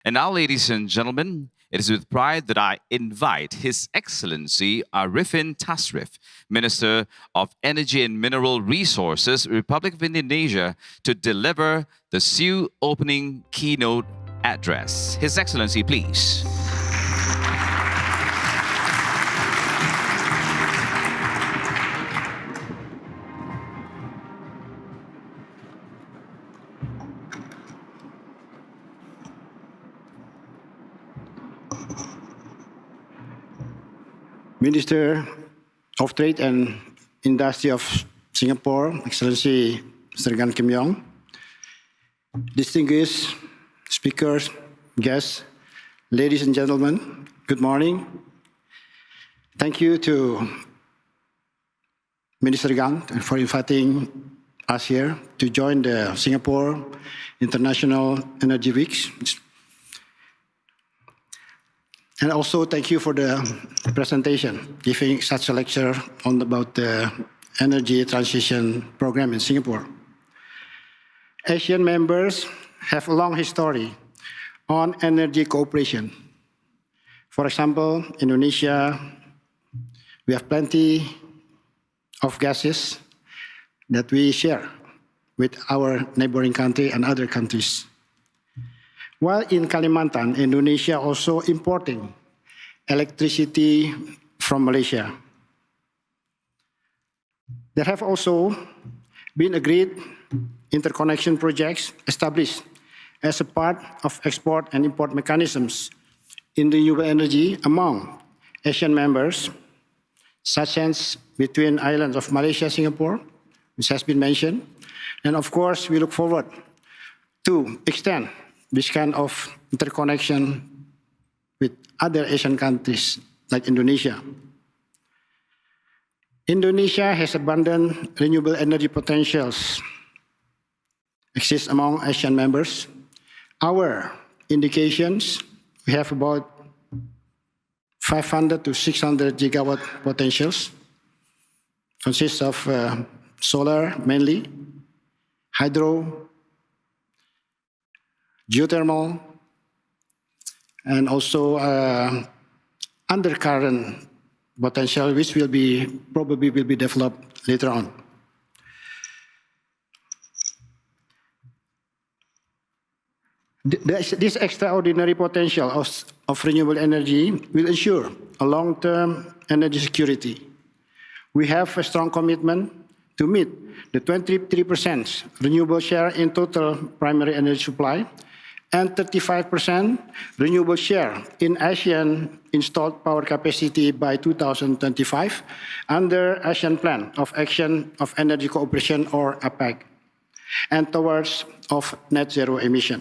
And now, ladies and gentlemen, it is with pride that I invite His Excellency Arifin Tasrif, Minister of Energy and Mineral Resources, Republic of Indonesia, to deliver the SIEW opening keynote address. His Excellency, please. Minister of Trade and Industry of Singapore, Excellency Mr. Gan Kim Yong, distinguished speakers, guests, ladies and gentlemen, good morning. Thank you to Minister Gan for inviting us here to join the Singapore International Energy Weeks. And also thank you for the presentation, giving such a lecture about the energy transition program in Singapore. Asian members have a long history on energy cooperation. For example, Indonesia, we have plenty of gases that we share with our neighboring country and other countries. While in Kalimantan, Indonesia also importing electricity from Malaysia. There have also been agreed interconnection projects established as a part of export and import mechanisms in renewable energy among Asian members, such as between islands of Malaysia, Singapore, which has been mentioned. And of course, we look forward to extend this kind of interconnection with other Asian countries like Indonesia. Indonesia has abundant renewable energy potentials exist among Asian members. Our indications, we have about 500 to 600 gigawatt potentials, consists of solar mainly, hydro, geothermal, and also undercurrent potential, which probably will be developed later on. This extraordinary potential of renewable energy will ensure a long-term energy security. We have a strong commitment to meet the 23% renewable share in total primary energy supply and 35% renewable share in ASEAN installed power capacity by 2025 under ASEAN Plan of Action of Energy Cooperation, or APEC, and towards of net zero emission.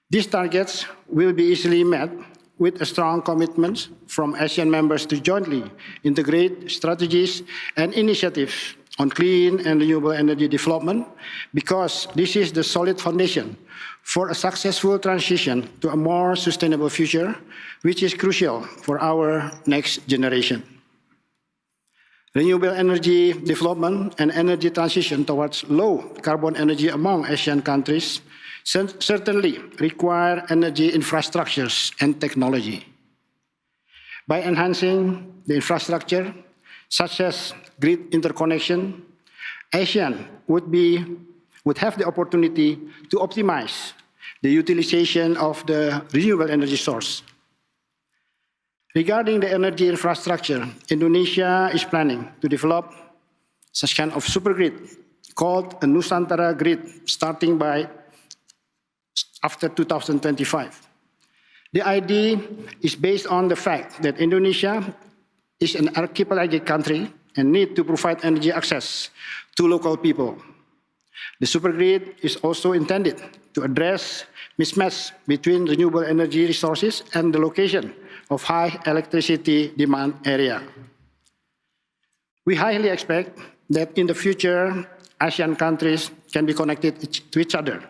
These targets will be easily met with a strong commitment from ASEAN members to jointly integrate strategies and initiatives on clean and renewable energy development, because this is the solid foundation for a successful transition to a more sustainable future, which is crucial for our next generation. Renewable energy development and energy transition towards low carbon energy among Asian countries certainly require energy infrastructures and technology. By enhancing the infrastructure, such as grid interconnection, ASEAN would have the opportunity to optimize the utilization of the renewable energy source. Regarding the energy infrastructure, Indonesia is planning to develop such kind of supergrid called a Nusantara grid, starting after 2025. The idea is based on the fact that Indonesia is an archipelagic country and need to provide energy access to local people. The supergrid is also intended to address mismatch between renewable energy resources and the location of high electricity demand area. We highly expect that in the future, ASEAN countries can be connected to each other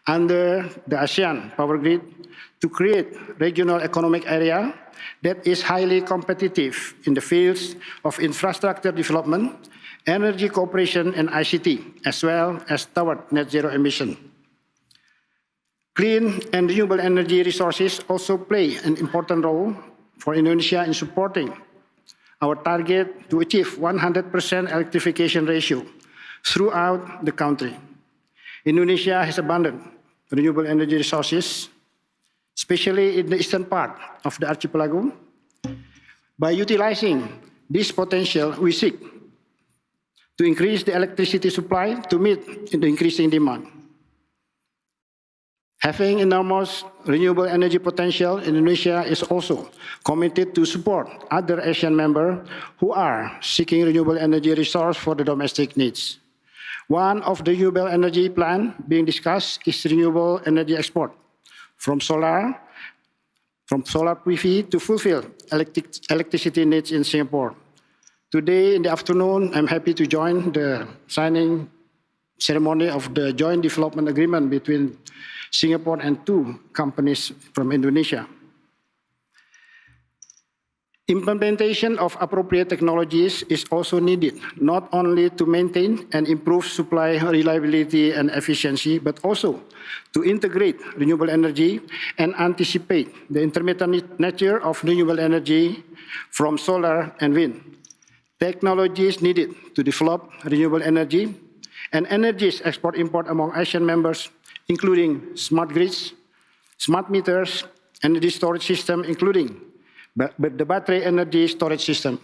under the ASEAN power grid to create regional economic area that is highly competitive in the fields of infrastructure development, energy cooperation, and ICT, as well as toward net zero emission. Clean and renewable energy resources also play an important role for Indonesia in supporting our target to achieve 100% electrification ratio throughout the country. Indonesia has abundant renewable energy resources, especially in the eastern part of the archipelago. By utilizing this potential, we seek to increase the electricity supply to meet the increasing demand. Having enormous renewable energy potential, Indonesia is also committed to support other Asian members who are seeking renewable energy resource for the domestic needs. One of the renewable energy plan being discussed is renewable energy export from solar PV to fulfill electricity needs in Singapore. Today in the afternoon, I'm happy to join the signing ceremony of the joint development agreement between Singapore and two companies from Indonesia. Implementation of appropriate technologies is also needed, not only to maintain and improve supply reliability and efficiency, but also to integrate renewable energy and anticipate the intermittent nature of renewable energy from solar and wind. Technologies needed to develop renewable energy and energies export-import among Asian members, including smart grids, smart meters, energy storage system, including the battery energy storage system.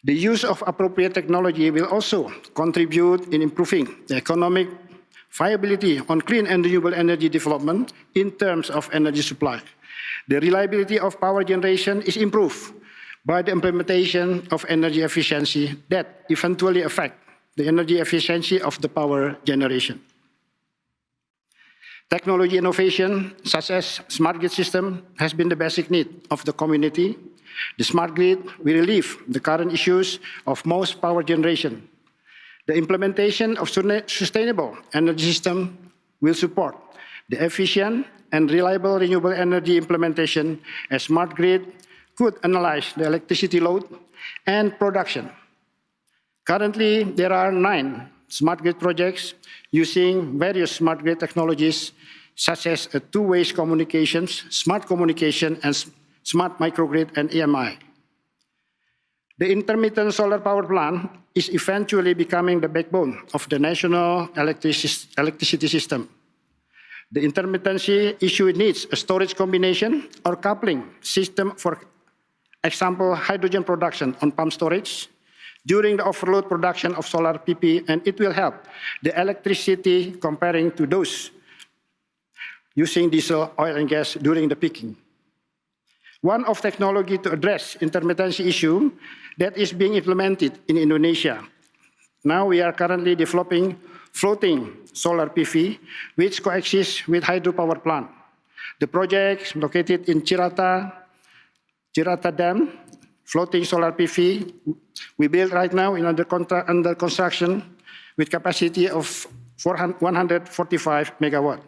The use of appropriate technology will also contribute in improving the economic viability on clean and renewable energy development in terms of energy supply. The reliability of power generation is improved by the implementation of energy efficiency that eventually affect the energy efficiency of the power generation. Technology innovation, such as smart grid system, has been the basic need of the community. The smart grid will relieve the current issues of most power generation. The implementation of sustainable energy system will support the efficient and reliable renewable energy implementation, as smart grid could analyze the electricity load and production. Currently, there are 9 smart grid projects using various smart grid technologies, such as two-way communications, smart communication, and smart microgrid and EMI. The intermittent solar power plant is eventually becoming the backbone of the national electricity system. The intermittency issue needs a storage combination or coupling system, for example, hydrogen production on pump storage during the overload production of solar PV, and it will help the electricity comparing to those using diesel, oil, and gas during the peaking. One of technology to address intermittency issue that is being implemented in Indonesia. Now we are currently developing floating solar PV, which coexists with hydropower plant. The project located in Cirata Dam, floating solar PV, we build right now in under construction with capacity of 145 megawatt,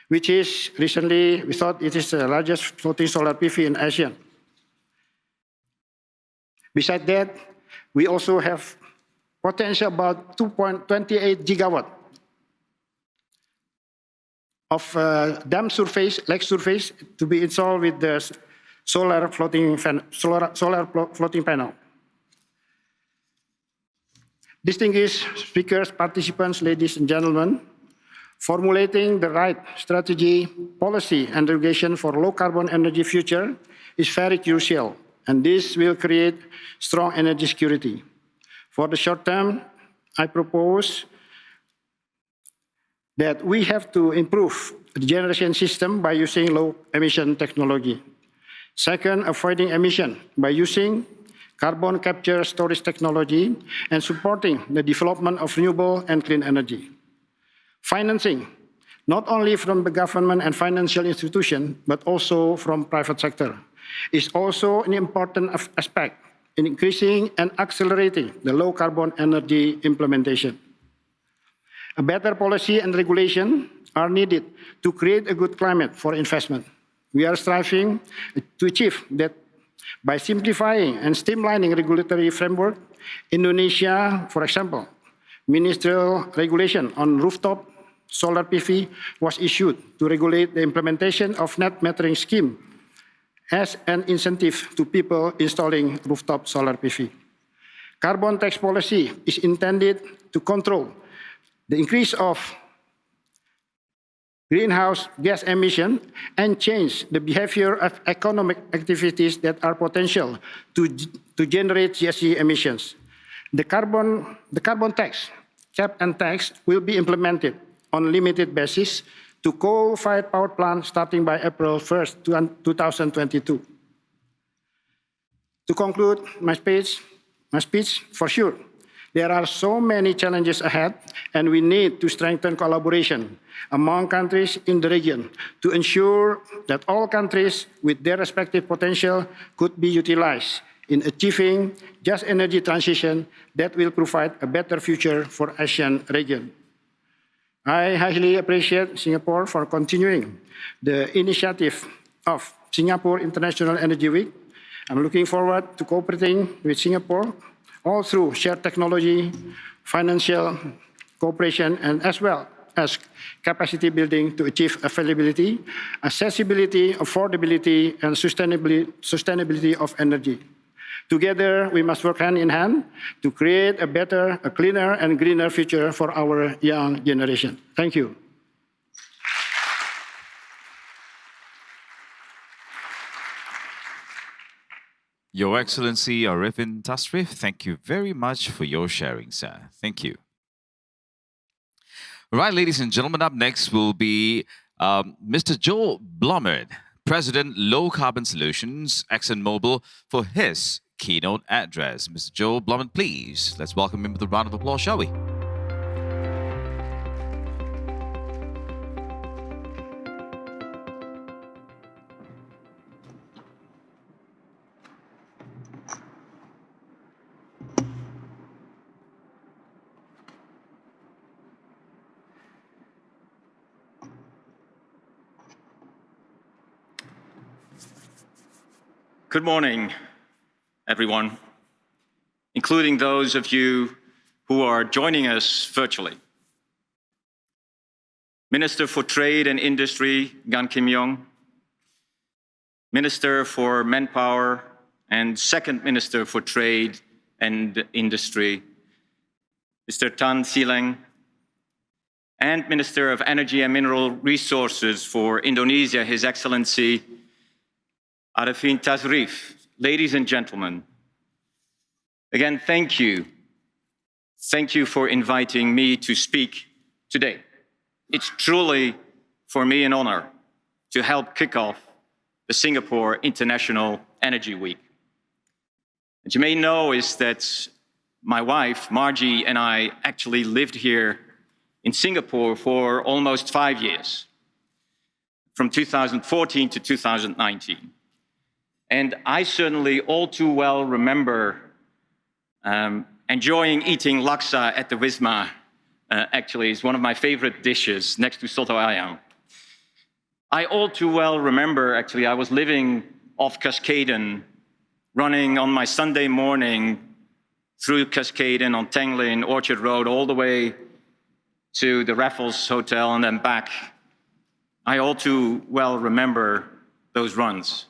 which is recently, we thought it is the largest floating solar PV in Asia. Besides that, we also have potential about 2.28 gigawatt of dam surface, lake surface, to be installed with the solar floating panel. Distinguished speakers, participants, ladies and gentlemen, formulating the right strategy, policy, and regulation for low-carbon energy future is very crucial, and this will create strong energy security. For the short term, I propose that we have to improve the generation system by using low-emission technology. Second, avoiding emission by using carbon capture storage technology and supporting the development of renewable and clean energy. Financing, not only from the government and financial institution, but also from private sector, is also an important aspect in increasing and accelerating the low-carbon energy implementation. A better policy and regulation are needed to create a good climate for investment. We are striving to achieve that by simplifying and streamlining regulatory framework. Indonesia, for example, ministerial regulation on rooftop solar PV was issued to regulate the implementation of net metering scheme as an incentive to people installing rooftop solar PV. Carbon tax policy is intended to control the increase of greenhouse gas emission and change the behavior of economic activities that are potential to generate GHG emissions. The carbon tax, cap and tax, will be implemented on a limited basis to coal-fired power plants starting by April 1st, 2022. To conclude my speech, for sure, there are so many challenges ahead, and we need to strengthen collaboration among countries in the region to ensure that all countries with their respective potential could be utilized in achieving just energy transition that will provide a better future for ASEAN region. I highly appreciate Singapore for continuing the initiative of Singapore International Energy Week. I'm looking forward to cooperating with Singapore all through shared technology, financial cooperation, and as well as capacity building to achieve availability, accessibility, affordability, and sustainability of energy. Together, we must work hand in hand to create a better, a cleaner, and greener future for our young generation. Thank you. Your Excellency Arifin Tasrif, thank you very much for your sharing, sir. Thank you. Right, ladies and gentlemen, up next will be Mr. Joe Blomard, President, Low Carbon Solutions, ExxonMobil, for his keynote address. Mr. Joe Blomard, please. Let's welcome him with a round of applause, shall we? Good morning, everyone, including those of you who are joining us virtually. Minister for Trade and Industry, Gan Kim Yong, Minister for Manpower and Second Minister for Trade and Industry, Mr. Tan Sileng, and Minister of Energy and Mineral Resources for Indonesia, His Excellency Arifin Tasrif. Ladies and gentlemen, again, thank you. Thank you for inviting me to speak today. It's truly, for me, an honor to help kick off the Singapore International Energy Week. What you may know is that my wife, Margie, and I actually lived here in Singapore for almost 5 years, from 2014 to 2019. And I certainly all too well remember enjoying eating laksa at the Wisma. Actually, it's one of my favorite dishes next to soto ayam. I all too well remember, actually, I was living off Cascaden, running on my Sunday morning through Cascaden on Tanglin, Orchard Road, all the way to the Raffles Hotel and then back. I all too well remember those runs.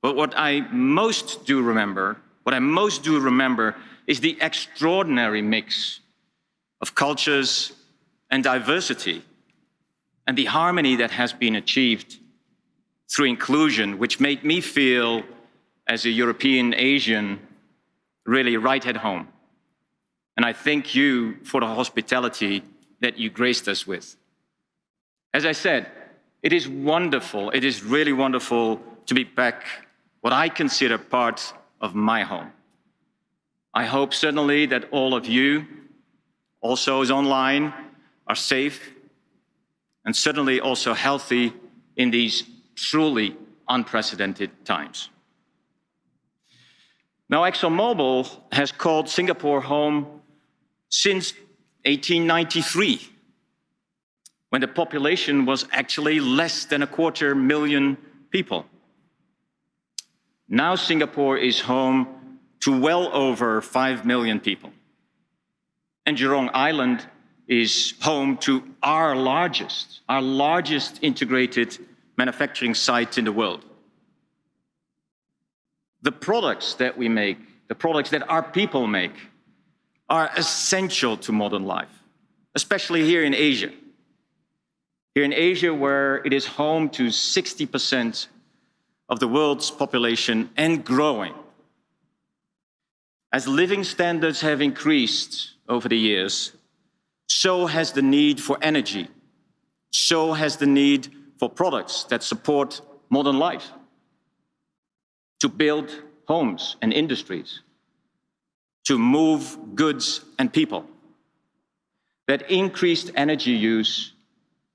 But what I most do remember is the extraordinary mix of cultures and diversity and the harmony that has been achieved through inclusion, which made me feel, as a European Asian, really right at home. And I thank you for the hospitality that you graced us with. As I said, it is wonderful, it is really wonderful to be back, what I consider part of my home. I hope certainly that all of you, also as online, are safe and certainly also healthy in these truly unprecedented times. Now, ExxonMobil has called Singapore home since 1893, when the population was actually less than 250,000 people. Now Singapore is home to well over 5 million people. And Jurong Island is home to our largest integrated manufacturing site in the world. The products that we make, the products that our people make, are essential to modern life, especially here in Asia. Here in Asia, where it is home to 60% of the world's population and growing. As living standards have increased over the years, so has the need for energy, so has the need for products that support modern life, to build homes and industries, to move goods and people. That increased energy use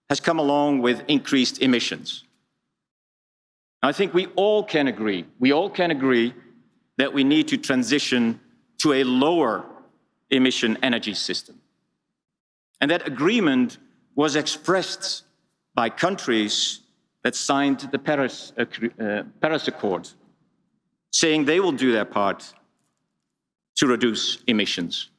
has come along with increased emissions. I think we all can agree that we need to transition to a lower emission energy system. And that agreement was expressed by countries that signed the Paris Accord, saying they will do their part to reduce emissions.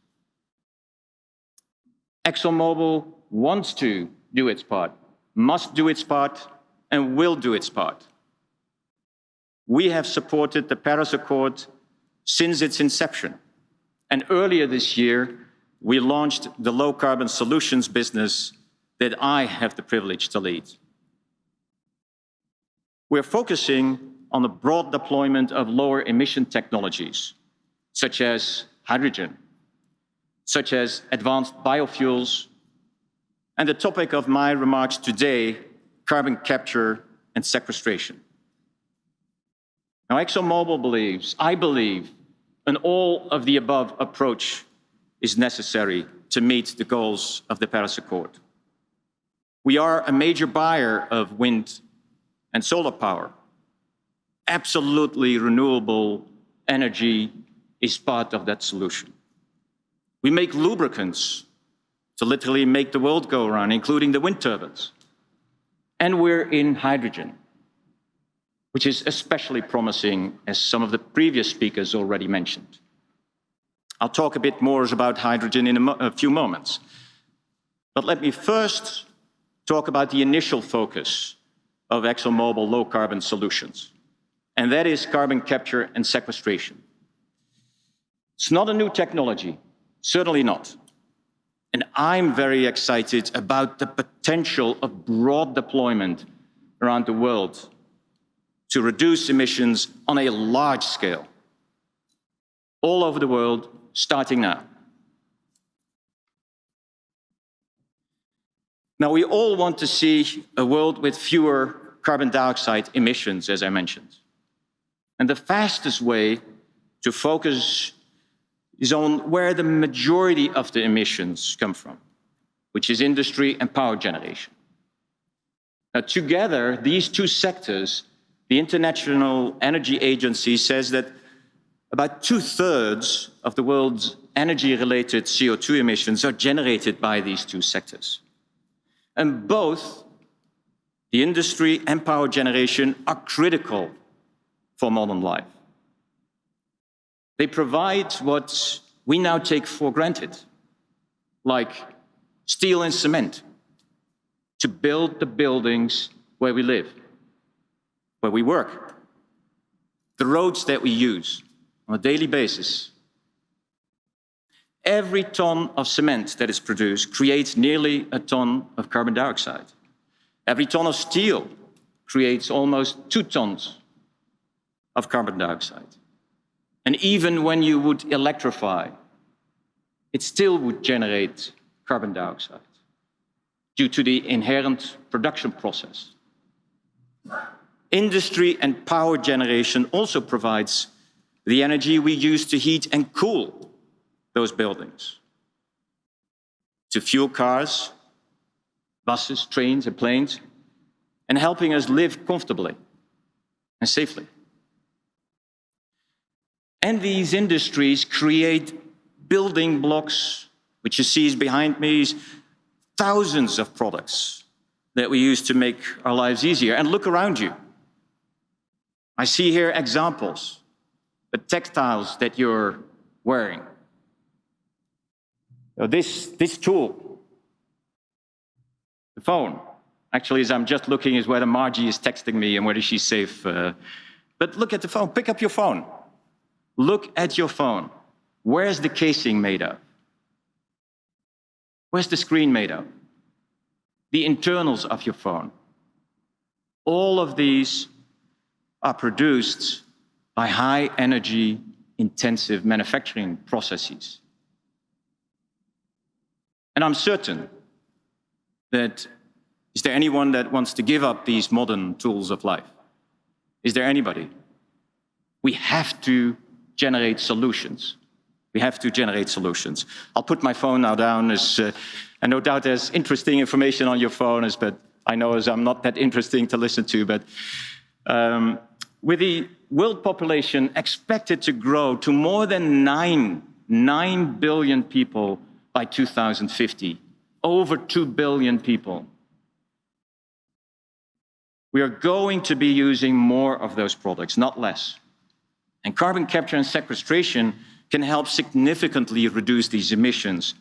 ExxonMobil wants to do its part, must do its part, and will do its part. We have supported the Paris Accord since its inception. And earlier this year, we launched the low carbon solutions business that I have the privilege to lead. We're focusing on the broad deployment of lower emission technologies, such as hydrogen, such as advanced biofuels, and the topic of my remarks today, carbon capture and sequestration. Now, ExxonMobil believes, I believe, an all-of-the-above approach is necessary to meet the goals of the Paris Accord. We are a major buyer of wind and solar power. Absolutely renewable energy is part of that solution. We make lubricants to literally make the world go around, including the wind turbines. And we're in hydrogen, which is especially promising, as some of the previous speakers already mentioned. I'll talk a bit more about hydrogen in a few moments. But let me first talk about the initial focus of ExxonMobil low-carbon solutions, and that is carbon capture and sequestration. It's not a new technology, certainly not. And I'm very excited about the potential of broad deployment around the world to reduce emissions on a large scale, all over the world, starting now. Now, we all want to see a world with fewer carbon dioxide emissions, as I mentioned. And the fastest way to focus is on where the majority of the emissions come from, which is industry and power generation. Now, together, these two sectors, the International Energy Agency says that about 2/3 of the world's energy-related CO2 emissions are generated by these two sectors. And both the industry and power generation are critical for modern life. They provide what we now take for granted, like steel and cement, to build the buildings where we live, where we work, the roads that we use on a daily basis. Every ton of cement that is produced creates nearly a ton of carbon dioxide. Every ton of steel creates almost 2 tons of carbon dioxide. And even when you would electrify, it still would generate carbon dioxide due to the inherent production process. Industry and power generation also provides the energy we use to heat and cool those buildings, to fuel cars, buses, trains, and planes, and helping us live comfortably and safely. And these industries create building blocks, which you see behind me, thousands of products that we use to make our lives easier. And look around you. I see here examples, the textiles that you're wearing. This tool phone. Actually, as I'm just looking is whether Margie is texting me and whether she's safe. But look at the phone, pick up your phone. Look at your phone. Where's the casing made of? Where's the screen made of? The internals of your phone. All of these are produced by high energy intensive manufacturing processes. And I'm certain that, is there anyone that wants to give up these modern tools of life? Is there anybody? We have to generate solutions. We have to generate solutions. I'll put my phone now down, and no doubt there's interesting information on your phone, but I know as I'm not that interesting to listen to, but with the world population expected to grow to more than 9 billion people by 2050, over 2 billion people, we are going to be using more of those products, not less. And carbon capture and sequestration can help significantly reduce these emissions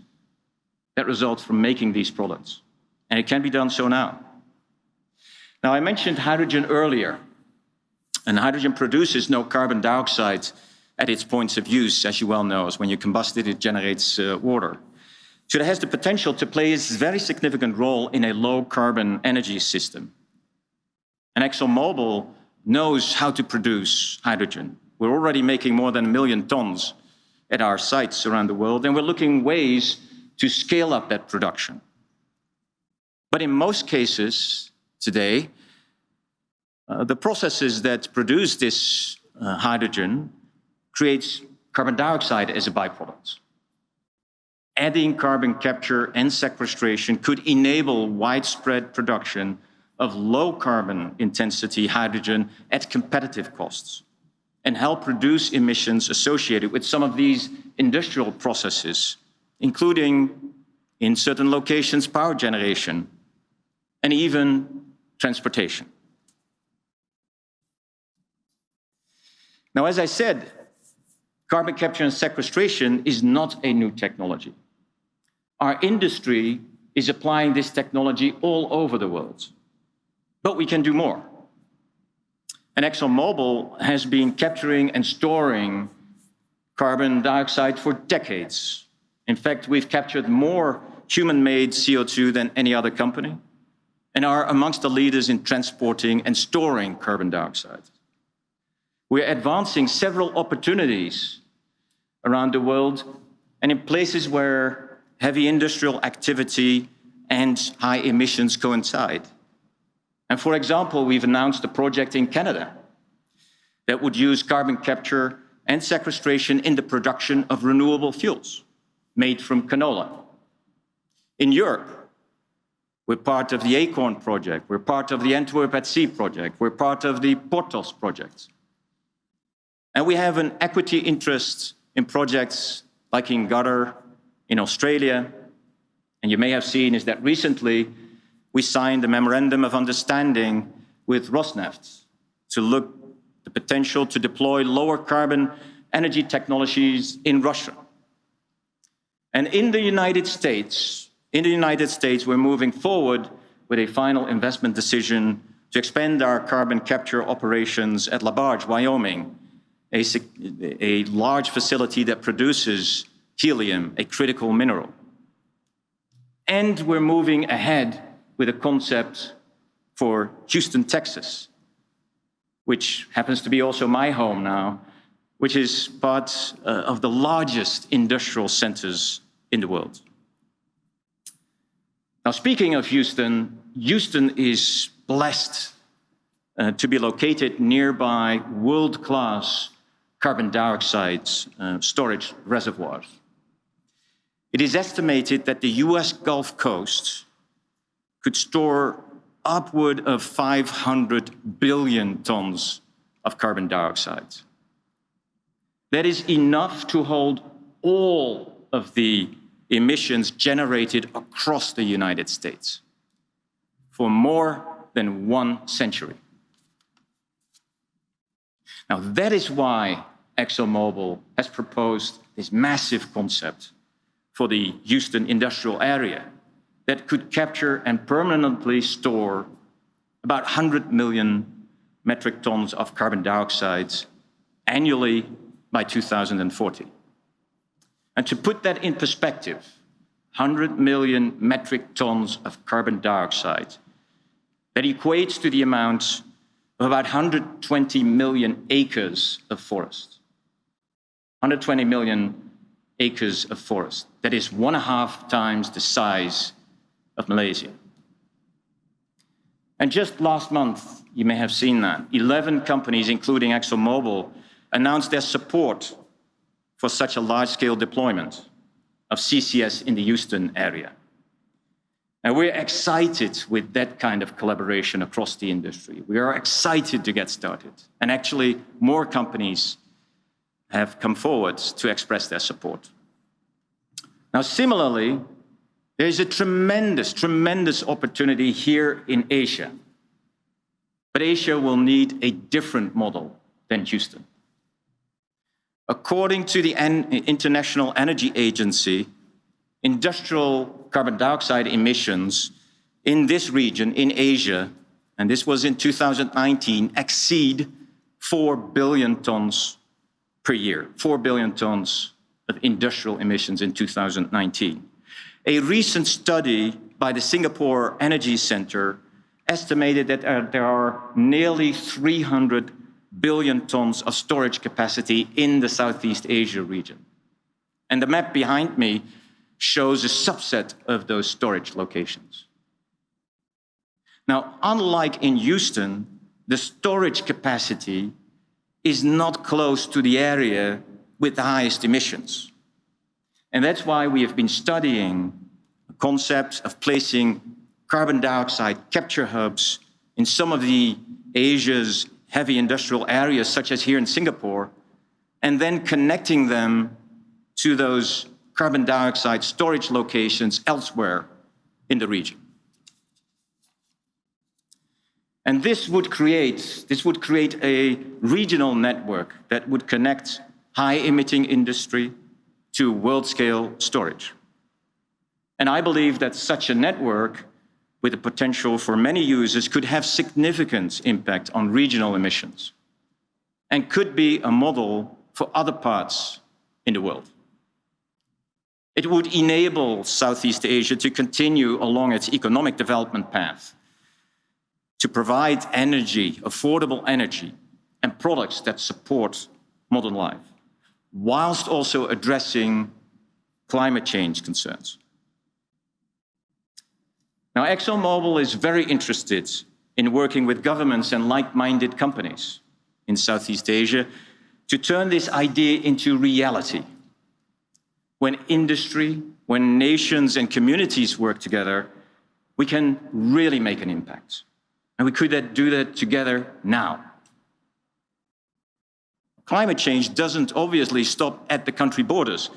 that result from making these products. And it can be done so now. Now, I mentioned hydrogen earlier, and hydrogen produces no carbon dioxide at its points of use, as you well know. As when you combust it, it generates water. So it has the potential to play a very significant role in a low-carbon energy system. And ExxonMobil knows how to produce hydrogen. We're already making more than 1 million tons at our sites around the world, and we're looking ways to scale up that production. But in most cases today, the processes that produce this hydrogen creates carbon dioxide as a byproduct. Adding carbon capture and sequestration could enable widespread production of low carbon intensity hydrogen at competitive costs and help reduce emissions associated with some of these industrial processes, including, in certain locations, power generation and even transportation. Now, as I said, carbon capture and sequestration is not a new technology. Our industry is applying this technology all over the world, but we can do more. And ExxonMobil has been capturing and storing carbon dioxide for decades. In fact, we've captured more human-made CO2 than any other company and are amongst the leaders in transporting and storing carbon dioxide. We're advancing several opportunities around the world and in places where heavy industrial activity and high emissions coincide. And for example, we've announced a project in Canada that would use carbon capture and sequestration in the production of renewable fuels made from canola. In Europe, we're part of the Acorn project, we're part of the Antwerp at Sea project, we're part of the Portos project. And we have an equity interest in projects like in Qatar, in Australia. And you may have seen is that recently we signed a memorandum of understanding with Rosneft to look at the potential to deploy lower carbon energy technologies in Russia. And in the United States, we're moving forward with a final investment decision to expand our carbon capture operations at LaBarge, Wyoming, a large facility that produces helium, a critical mineral. And we're moving ahead with a concept for Houston, Texas, which happens to be also my home now, which is part of the largest industrial centers in the world. Now, speaking of Houston, Houston is blessed to be located nearby world-class carbon dioxide storage reservoirs. It is estimated that the US Gulf Coast could store upward of 500 billion tons of carbon dioxide. That is enough to hold all of the emissions generated across the United States for more than 1 century. Now, that is why ExxonMobil has proposed this massive concept for the Houston industrial area that could capture and permanently store about 100 million metric tons of carbon dioxide annually by 2040. And to put that in perspective, 100 million metric tons of carbon dioxide, that equates to the amount of about 120 million acres of forest. 120 million acres of forest. That is 1.5 times the size of Malaysia. And just last month, you may have seen that, 11 companies, including ExxonMobil, announced their support for such a large-scale deployment of CCS in the Houston area. And we're excited with that kind of collaboration across the industry. We are excited to get started. And actually, more companies have come forward to express their support. Now, similarly, there is a tremendous, tremendous opportunity here in Asia. But Asia will need a different model than Houston. According to the International Energy Agency, industrial carbon dioxide emissions in this region, in Asia, and this was in 2019, exceed 4 billion tons per year. 4 billion tons of industrial emissions in 2019. A recent study by the Singapore Energy Center estimated that there are nearly 300 billion tons of storage capacity in the Southeast Asia region. And the map behind me shows a subset of those storage locations. Now, unlike in Houston, the storage capacity is not close to the area with the highest emissions. And that's why we have been studying the concept of placing carbon dioxide capture hubs in some of the Asia's heavy industrial areas, such as here in Singapore, and then connecting them to those carbon dioxide storage locations elsewhere in the region. And this would create a regional network that would connect high-emitting industry to world-scale storage. And I believe that such a network, with the potential for many users, could have significant impact on regional emissions and could be a model for other parts in the world. It would enable Southeast Asia to continue along its economic development path, to provide energy, affordable energy, and products that support modern life, whilst also addressing climate change concerns. Now, ExxonMobil is very interested in working with governments and like-minded companies in Southeast Asia to turn this idea into reality. When industry, when nations and communities work together, we can really make an impact. And we could do that together now. Climate change doesn't obviously stop at the country borders.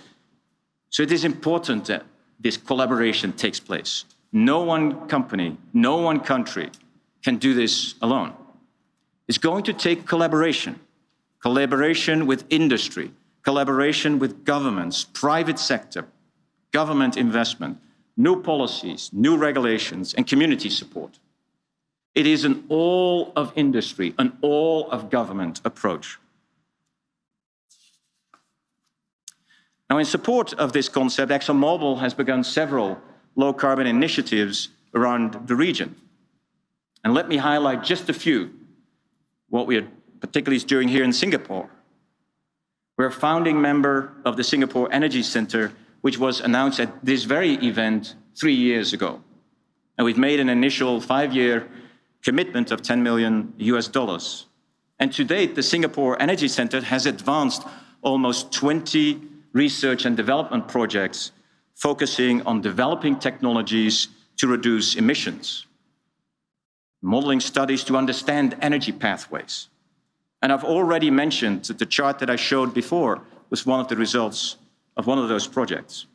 So it is important that this collaboration takes place. No one company, no one country can do this alone. It's going to take collaboration. Collaboration with industry, collaboration with governments, private sector, government investment, new policies, new regulations, and community support. It is an all of industry, an all of government approach. Now, in support of this concept, ExxonMobil has begun several low-carbon initiatives around the region. And let me highlight just a few, what we are particularly doing here in Singapore. We're a founding member of the Singapore Energy Center, which was announced at this very event 3 years ago. And we've made an initial 5-year commitment of $10 million US. And to date, the Singapore Energy Center has advanced almost 20 research and development projects focusing on developing technologies to reduce emissions, modeling studies to understand energy pathways. And I've already mentioned that the chart that I showed before was one of the results of one of those projects.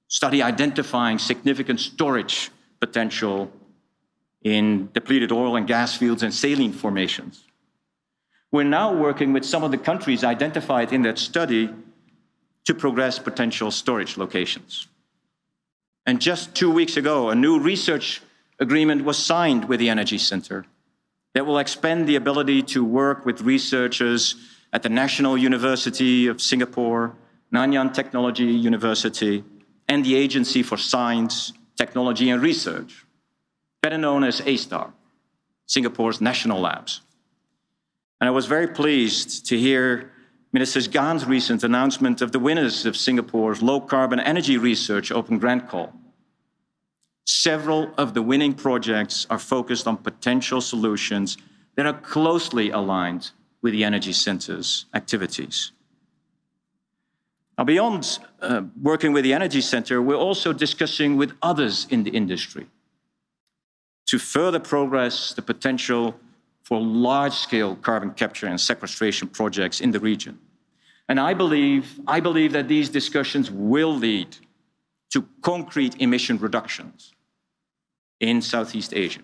Study identifying significant storage potential in depleted oil and gas fields and saline formations. We're now working with some of the countries identified in that study to progress potential storage locations. And just 2 weeks ago, a new research agreement was signed with the Energy Center that will expand the ability to work with researchers at the National University of Singapore, Nanyang Technology University, and the Agency for Science, Technology and Research, better known as A*STAR, Singapore's national labs. And I was very pleased to hear Minister Gan's recent announcement of the winners of Singapore's low-carbon energy research open grant call. Several of the winning projects are focused on potential solutions that are closely aligned with the Energy Center's activities. Now, beyond working with the Energy Center, we're also discussing with others in the industry to further progress the potential for large-scale carbon capture and sequestration projects in the region. And I believe that these discussions will lead to concrete emission reductions in Southeast Asia.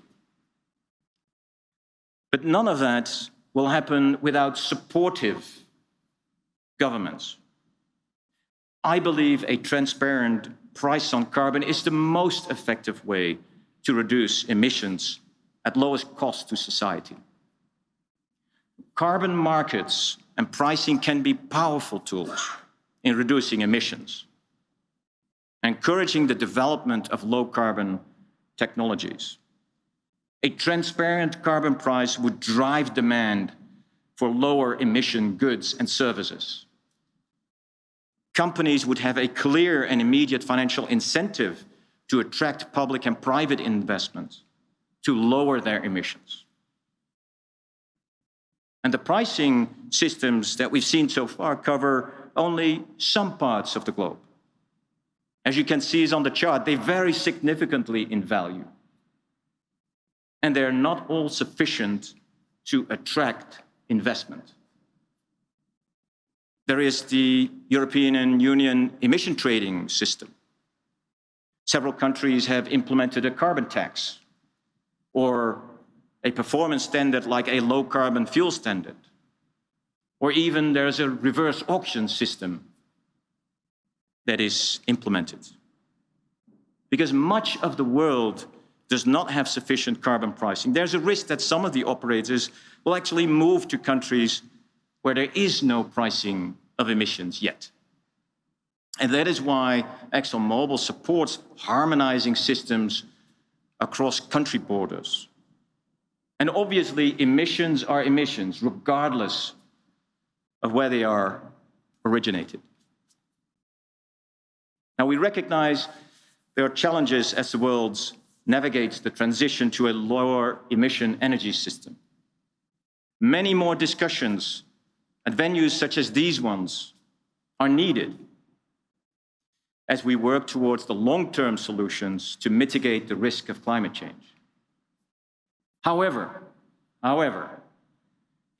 But none of that will happen without supportive governments. I believe a transparent price on carbon is the most effective way to reduce emissions at lowest cost to society. Carbon markets and pricing can be powerful tools in reducing emissions, encouraging the development of low-carbon technologies. A transparent carbon price would drive demand for lower emission goods and services. Companies would have a clear and immediate financial incentive to attract public and private investments to lower their emissions. And the pricing systems that we've seen so far cover only some parts of the globe. As you can see on the chart, they vary significantly in value. And they're not all sufficient to attract investment. There is the European Union emission trading system. Several countries have implemented a carbon tax or a performance standard like a low-carbon fuel standard. Or even there's a reverse auction system that is implemented. Because much of the world does not have sufficient carbon pricing, there's a risk that some of the operators will actually move to countries where there is no pricing of emissions yet. And that is why ExxonMobil supports harmonizing systems across country borders. And obviously, emissions are emissions, regardless of where they are originated. Now, we recognize there are challenges as the world navigates the transition to a lower emission energy system. Many more discussions at venues such as these ones are needed as we work towards the long-term solutions to mitigate the risk of climate change. However,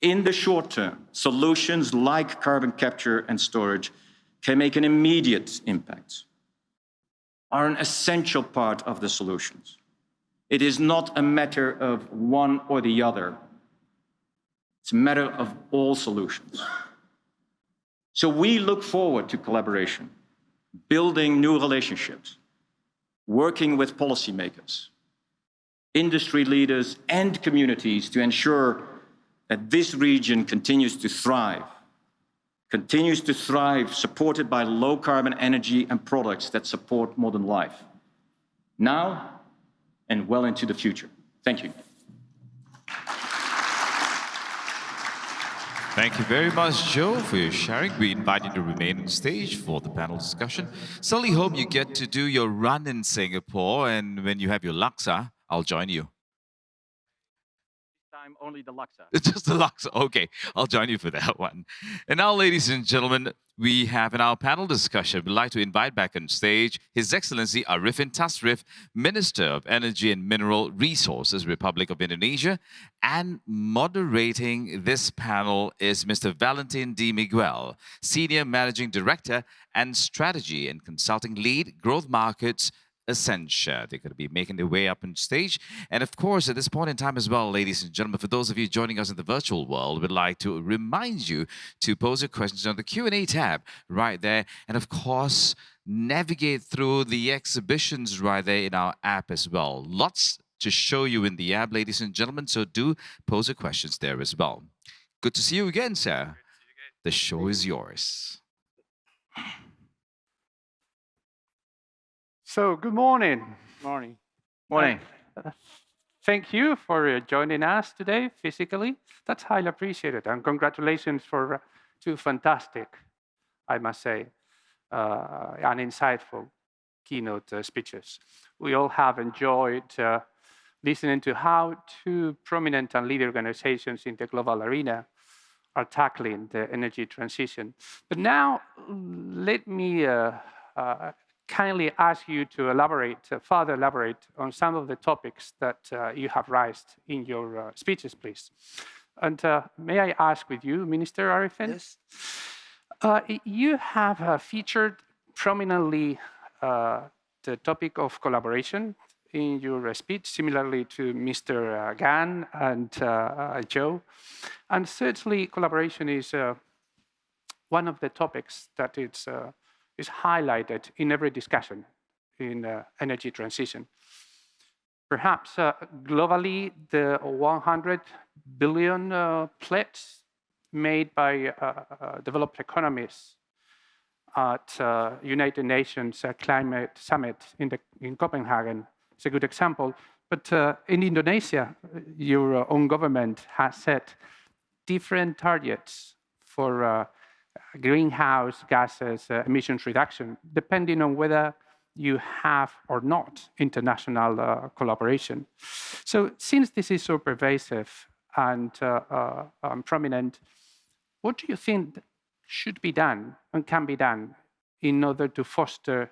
in the short term, solutions like carbon capture and storage can make an immediate impact, are an essential part of the solutions. It is not a matter of one or the other. It's a matter of all solutions. So we look forward to collaboration, building new relationships, working with policymakers, industry leaders, and communities to ensure that this region continues to thrive, supported by low-carbon energy and products that support modern life, now and well into the future. Thank you. Thank you very much, Joe, for your sharing. We invite you to remain on stage for the panel discussion. Certainly hope you get to do your run in Singapore, and when you have your laksa, I'll join you. This time, only the laksa. It's just the laksa. Okay, I'll join you for that one. And now, ladies and gentlemen, we have in our panel discussion, we'd like to invite back on stage His Excellency Arifin Tasrif, Minister of Energy and Mineral Resources, Republic of Indonesia. And moderating this panel is Mr. Valentin D. Miguel, Senior Managing Director and Strategy and Consulting Lead, Growth Markets, Essentia. They're going to be making their way up on stage. And of course, at this point in time as well, ladies and gentlemen, for those of you joining us in the virtual world, we'd like to remind you to pose your questions on the Q&A tab right there. And of course, navigate through the exhibitions right there in our app as well. Lots to show you in the app, ladies and gentlemen, so do pose your questions there as well. Good to see you again, sir. The show is yours. So, good morning. Morning. Morning. Thank you for joining us today physically. That's highly appreciated. And congratulations for two fantastic, I must say, and insightful keynote speeches. We all have enjoyed listening to how two prominent and leading organizations in the global arena are tackling the energy transition. But now, let me kindly ask you to elaborate, further elaborate on some of the topics that you have raised in your speeches, please. And may I ask with you, Minister Arifin? Yes. You have featured prominently the topic of collaboration in your speech, similarly to Mr. Gan and Joe. And certainly collaboration is one of the topics that is highlighted in every discussion in energy transition. Perhaps globally, the 100 billion pledge made by developed economies at United Nations Climate Summit in Copenhagen is a good example. But in Indonesia, your own government has set different targets for greenhouse gases emissions reduction, depending on whether you have or not international collaboration. So since this is so pervasive and prominent, what do you think should be done and can be done in order to foster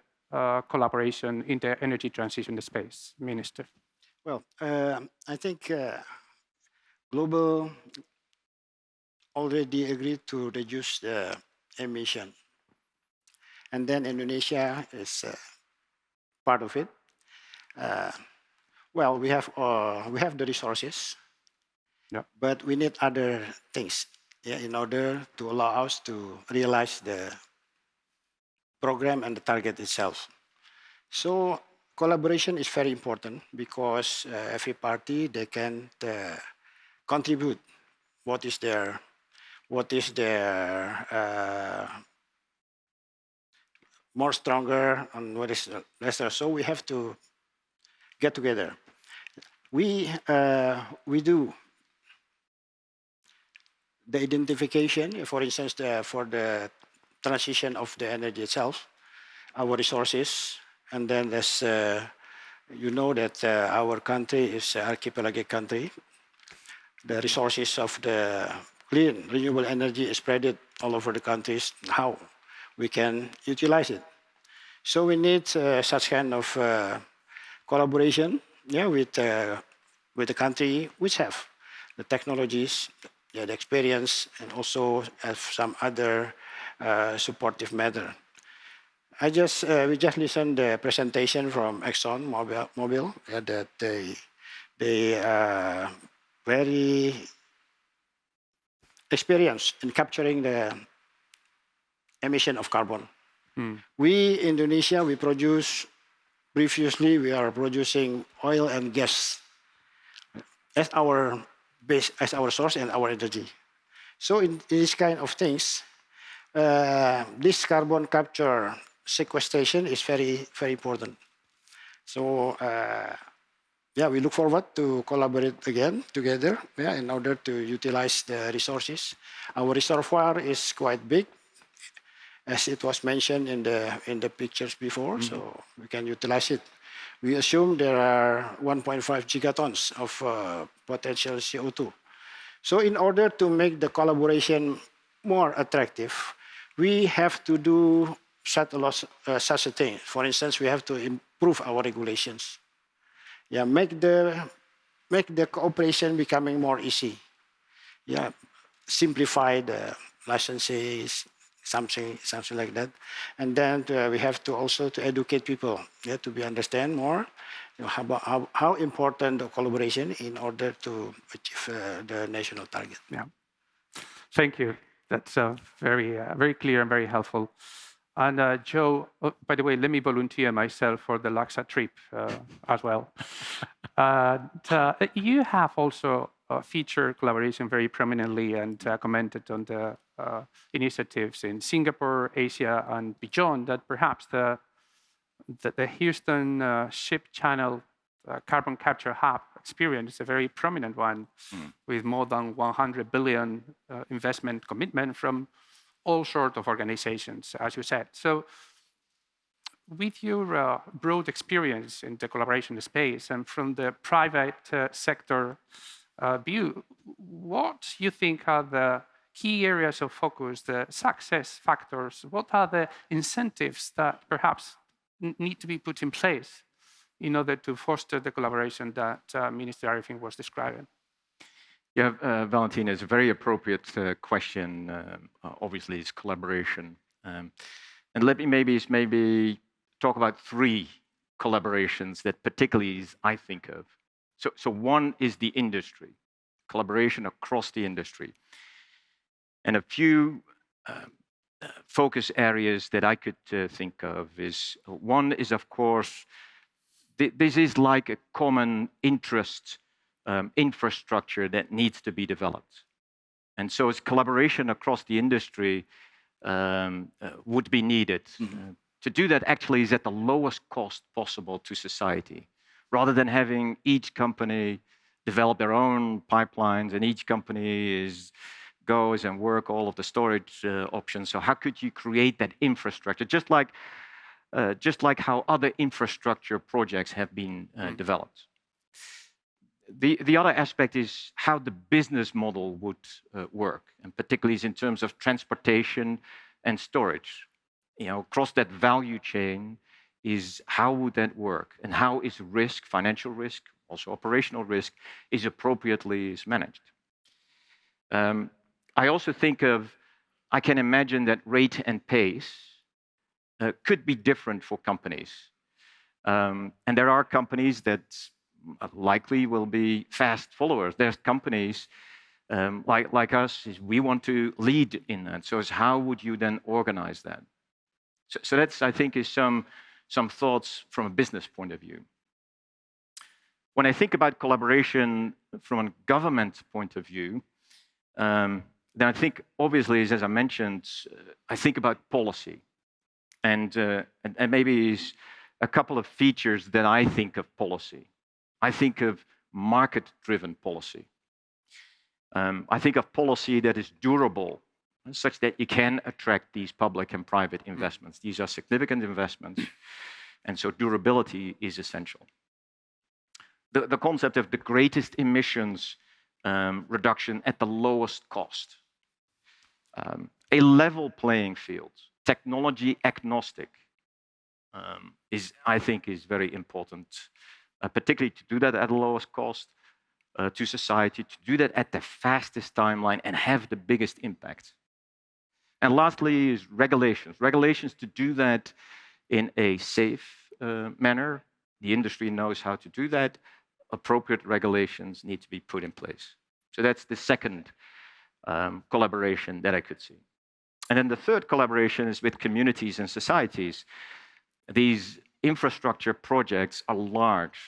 collaboration in the energy transition space, Minister? Well, I think global already agreed to reduce the emission, and then Indonesia is part of it. Well, we have the resources, Yeah. but we need other things, yeah, in order to allow us to realize the program and the target itself. So collaboration is very important because every party, they can contribute what is their more stronger and what is lesser. So we have to get together. We do the identification, for instance, for the transition of the energy itself, our resources, and then there's you know that our country is an archipelagic country. The resources of the clean renewable energy is spread all over the countries. How we can utilize it? So we need such kind of collaboration, yeah, with the country which have the technologies, yeah, the experience, and also have some other supportive matter. We just listened the presentation from ExxonMobil, yeah, that they very experienced in capturing the emission of carbon. We, Indonesia, we are producing oil and gas as our base, as our source and our energy. So in these kind of things, this carbon capture sequestration is very, very important. So yeah, we look forward to collaborate again together, yeah, in order to utilize the resources. Our reservoir is quite big, as it was mentioned in the pictures before, so we can utilize it. We assume there are 1.5 gigatons of potential CO2. So in order to make the collaboration more attractive, we have to do such a thing. For instance, we have to improve our regulations. Yeah, make the cooperation becoming more easy. Yeah, simplify the licenses, something like that. And then we have to also to educate people, yeah, to be understand more, you know, how important the collaboration in order to achieve the national target. Yeah. Thank you. That's very clear and very helpful. And Joe, oh, by the way, let me volunteer myself for the Laksa trip as well. You have also featured collaboration very prominently and commented on the initiatives in Singapore, Asia, and beyond. That perhaps the Houston Ship Channel carbon capture hub experience is a very prominent one, with more than 100 billion investment commitment from all sorts of organizations, as you said. So with your broad experience in the collaboration space and from the private sector view, what you think are the key areas of focus, the success factors? What are the incentives that perhaps need to be put in place in order to foster the collaboration that Minister Arifin was describing? Yeah, Valentin, it's a very appropriate question. Obviously, it's collaboration. And let me maybe talk about three collaborations that particularly I think of. So one is the industry, collaboration across the industry. And a few focus areas that I could think of is, one is, of course, this is like a common interest infrastructure that needs to be developed. And so it's collaboration across the industry would be needed. To do that actually is at the lowest cost possible to society, rather than having each company develop their own pipelines and each company goes and work all of the storage options. So how could you create that infrastructure, just like how other infrastructure projects have been developed? The other aspect is how the business model would work, and particularly in terms of transportation and storage. You know, across that value chain is how would that work, and how is risk, financial risk, also operational risk, is appropriately managed. I also think I can imagine that rate and pace could be different for companies. And there are companies that likely will be fast followers. There's companies like us, we want to lead in that. So it's how would you then organize that? So that's, I think, is some thoughts from a business point of view. When I think about collaboration from a government point of view, then I think, obviously, as I mentioned, I think about policy. And maybe a couple of features that I think of policy. I think of market-driven policy. I think of policy that is durable, such that you can attract these public and private investments. These are significant investments, and so durability is essential. The concept of the greatest emissions reduction at the lowest cost. A level playing field, technology agnostic, I think is very important, particularly to do that at the lowest cost to society, to do that at the fastest timeline and have the biggest impact. And lastly is regulations. Regulations to do that in a safe manner. The industry knows how to do that. Appropriate regulations need to be put in place. So that's the second collaboration that I could see. And then the third collaboration is with communities and societies. These infrastructure projects are large.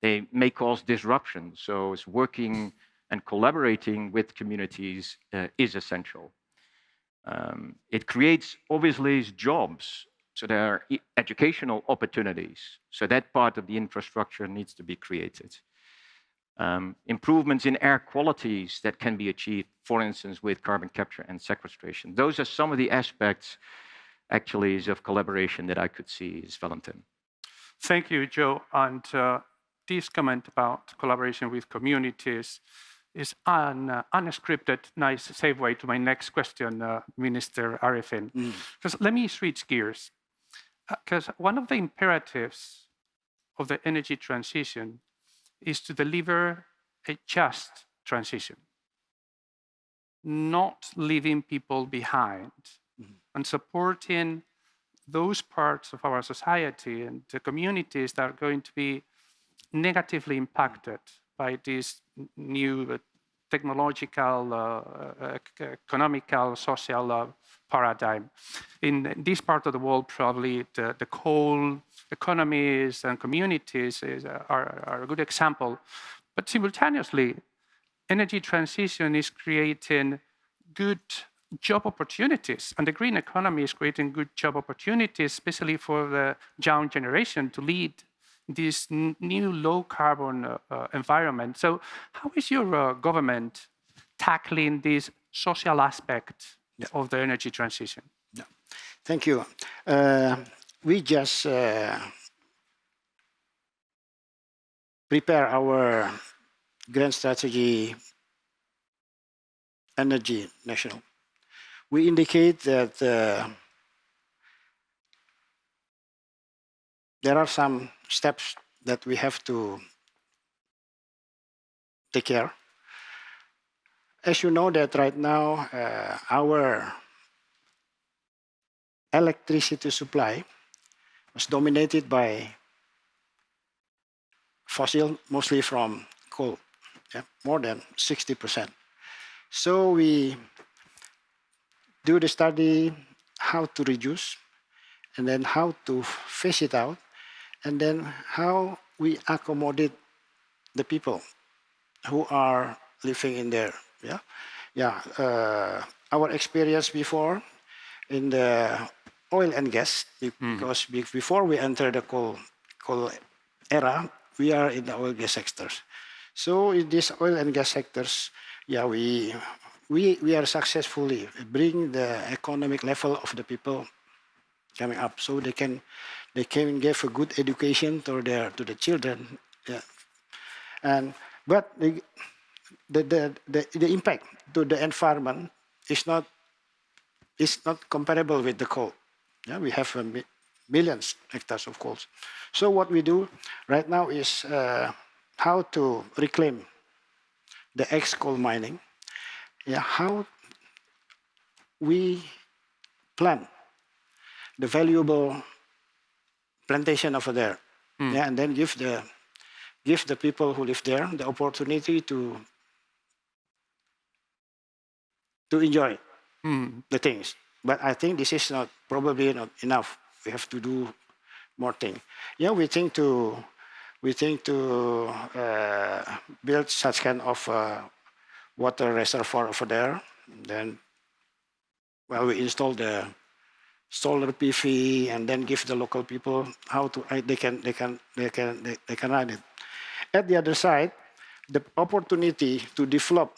They may cause disruption. So it's working and collaborating with communities is essential. It creates, obviously, jobs. So there are educational opportunities. So that part of the infrastructure needs to be created. Improvements in air qualities that can be achieved, for instance, with carbon capture and sequestration. Those are some of the aspects, actually, of collaboration that I could see, Valentin. Thank you, Joe. And this comment about collaboration with communities is an unscripted, nice segue to my next question, Minister Arifin. Because let me switch gears. Because one of the imperatives of the energy transition is to deliver a just transition, not leaving people behind and supporting those parts of our society and the communities that are going to be negatively impacted by this new technological, economical, social paradigm. In this part of the world, probably the coal economies and communities are a good example. But simultaneously, energy transition is creating good job opportunities, and the green economy is creating good job opportunities, especially for the young generation to lead this new low-carbon environment. So how is your government tackling this social aspect of the energy transition? Yeah. Thank you. We just prepare our grand strategy energy national. We indicate that there are some steps that we have to take care. As you know that right now, our electricity supply was dominated by fossil, mostly from coal, more than 60%. So we do the study how to reduce, and then how to phase it out, and then how we accommodate the people who are living in there. Our experience before in the oil and gas, because before we enter the coal era, we are in the oil gas sectors. So in these oil and gas sectors, we are successfully bring the economic level of the people coming up, so they can give a good education to the children. But the impact to the environment is not comparable with the coal. We have millions hectares of coal. So what we do right now is how to reclaim the ex-coal mining. How we plant the valuable plantation over there, and then give the people who live there the opportunity to enjoy the things. But I think this is probably not enough. We have to do more things. We think to build such kind of water reservoir over there. Then, we install the solar PV, and then give the local people how to they can run it. At the other side, the opportunity to develop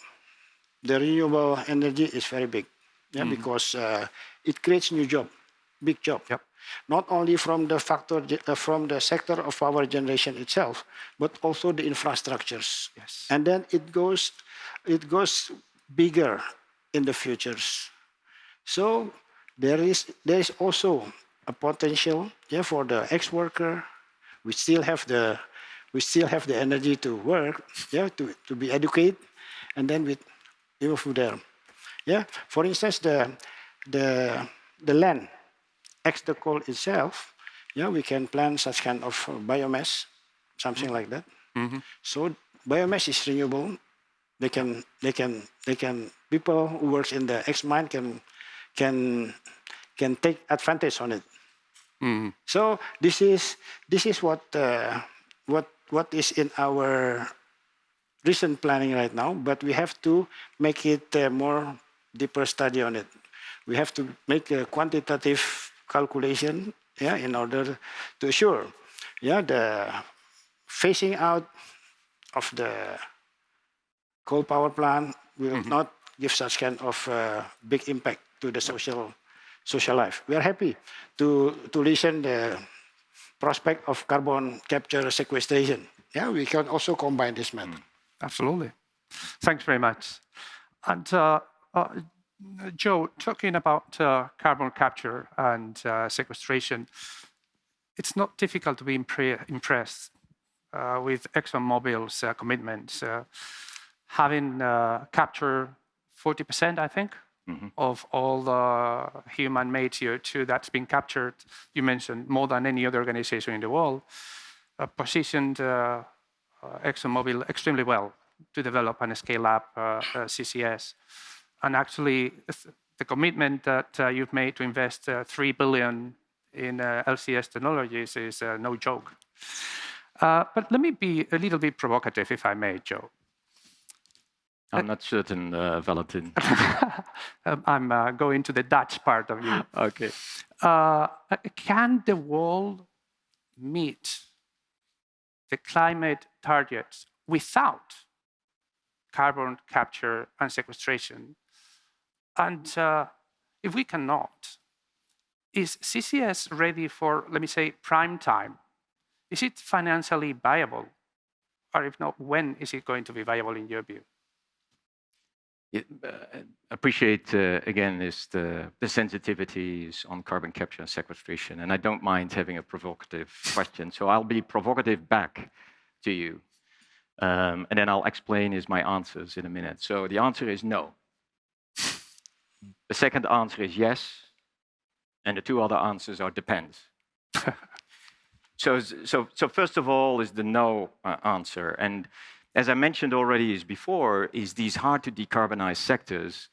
the renewable energy is very big, because it creates new job, big job. Not only from the from the sector of power generation itself, but also the infrastructures. Yes. And then it goes bigger in the futures. So there is also a potential, for the ex-worker. We still have the energy to work, to be educated, and then we move there. For instance, the land, ex the coal itself, we can plant such kind of biomass, something like that. So biomass is renewable. They can people who works in the ex mine can take advantage on it. So this is what is in our recent planning right now, but we have to make it more deeper study on it. We have to make a quantitative calculation, in order to assure, the phasing out of the coal power plant will not give such kind of big impact to the social life. We are happy to listen the prospect of carbon capture sequestration. We can also combine this method. Absolutely. Thanks very much. And Joe, talking about carbon capture and sequestration, it's not difficult to be impressed with ExxonMobil's commitments. Having captured 40%, I think, of all the human-made CO2 that's been captured. You mentioned more than any other organization in the world, positioned ExxonMobil extremely well to develop and scale up CCS. And actually, the commitment that you've made to invest $3 billion in LCS technologies is no joke. But let me be a little bit provocative, if I may, Joe. I'm not certain, Valentin. I'm going to the Dutch part of you. Okay. Can the world meet the climate targets without carbon capture and sequestration? And if we cannot, is CCS ready for, let me say, prime time? Is it financially viable? Or if not, when is it going to be viable in your view? Appreciate, again, is the sensitivities on carbon capture and sequestration. And I don't mind having a provocative question. So I'll be provocative back to you. And then I'll explain my answers in a minute. So the answer is no. The second answer is yes. And the two other answers are depends. So first of all is the no answer. And as I mentioned already before, these hard to decarbonize sectors,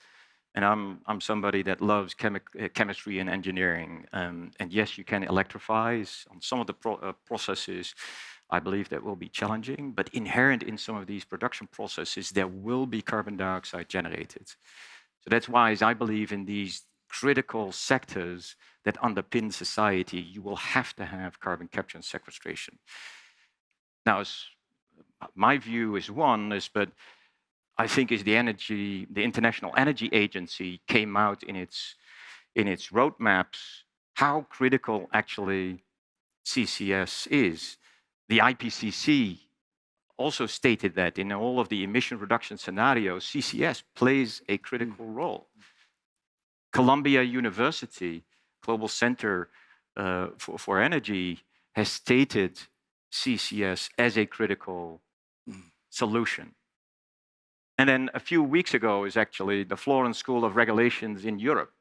and I'm somebody that loves chemistry and engineering. And yes, you can electrify on some of the processes. I believe that will be challenging, but inherent in some of these production processes, there will be carbon dioxide generated. So that's why I believe in these critical sectors that underpin society, you will have to have carbon capture and sequestration. Now, my view is but I think the International Energy Agency came out in its roadmaps how critical actually CCS is. The IPCC also stated that in all of the emission reduction scenarios, CCS plays a critical role. Columbia University, Global Center for Energy, has stated CCS as a critical solution. And then a few weeks ago is actually the Florence School of Regulations in Europe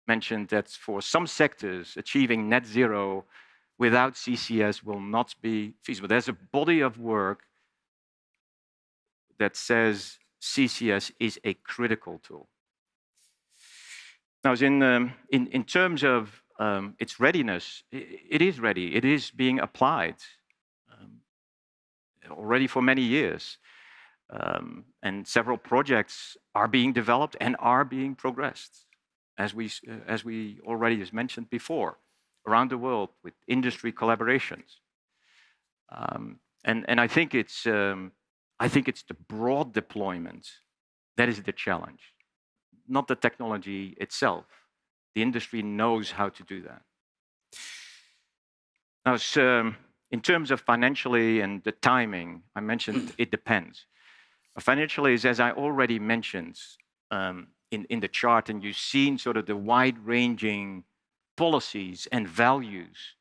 mentioned that for some sectors, achieving net zero without CCS will not be feasible. There's a body of work that says CCS is a critical tool. Now, in terms of its readiness, it is ready. It is being applied already for many years. And several projects are being developed and are being progressed, as we already mentioned before, around the world with industry collaborations. And I think it's the broad deployment that is the challenge, not the technology itself. The industry knows how to do that. Now, in terms of financially and the timing, I mentioned it depends. Financially, is as I already mentioned in the chart, and you've seen sort of the wide-ranging policies and values,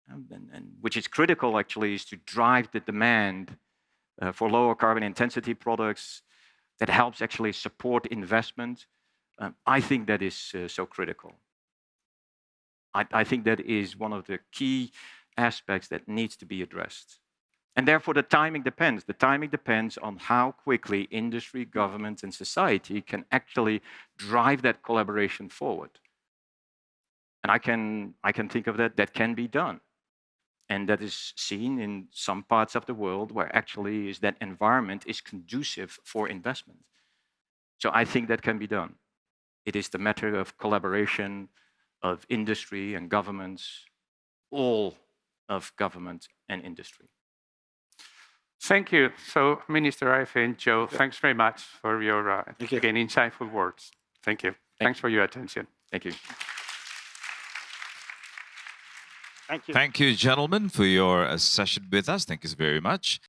and which is critical actually, is to drive the demand for lower carbon intensity products that helps actually support investment. I think that is so critical. I think that is one of the key aspects that needs to be addressed. And therefore, the timing depends. The timing depends on how quickly industry, government, and society can actually drive that collaboration forward. And I can think of that can be done. And that is seen in some parts of the world where actually that environment is conducive for investment. So I think that can be done. It is the matter of collaboration of industry and governments, all of government and industry. Thank you. So, Minister Arife and Joe, thanks very much for your, again, insightful words. Thank you. Thanks for your attention. Thank you. Thank you. Thank you, gentlemen, for your session with us. Thank you very much.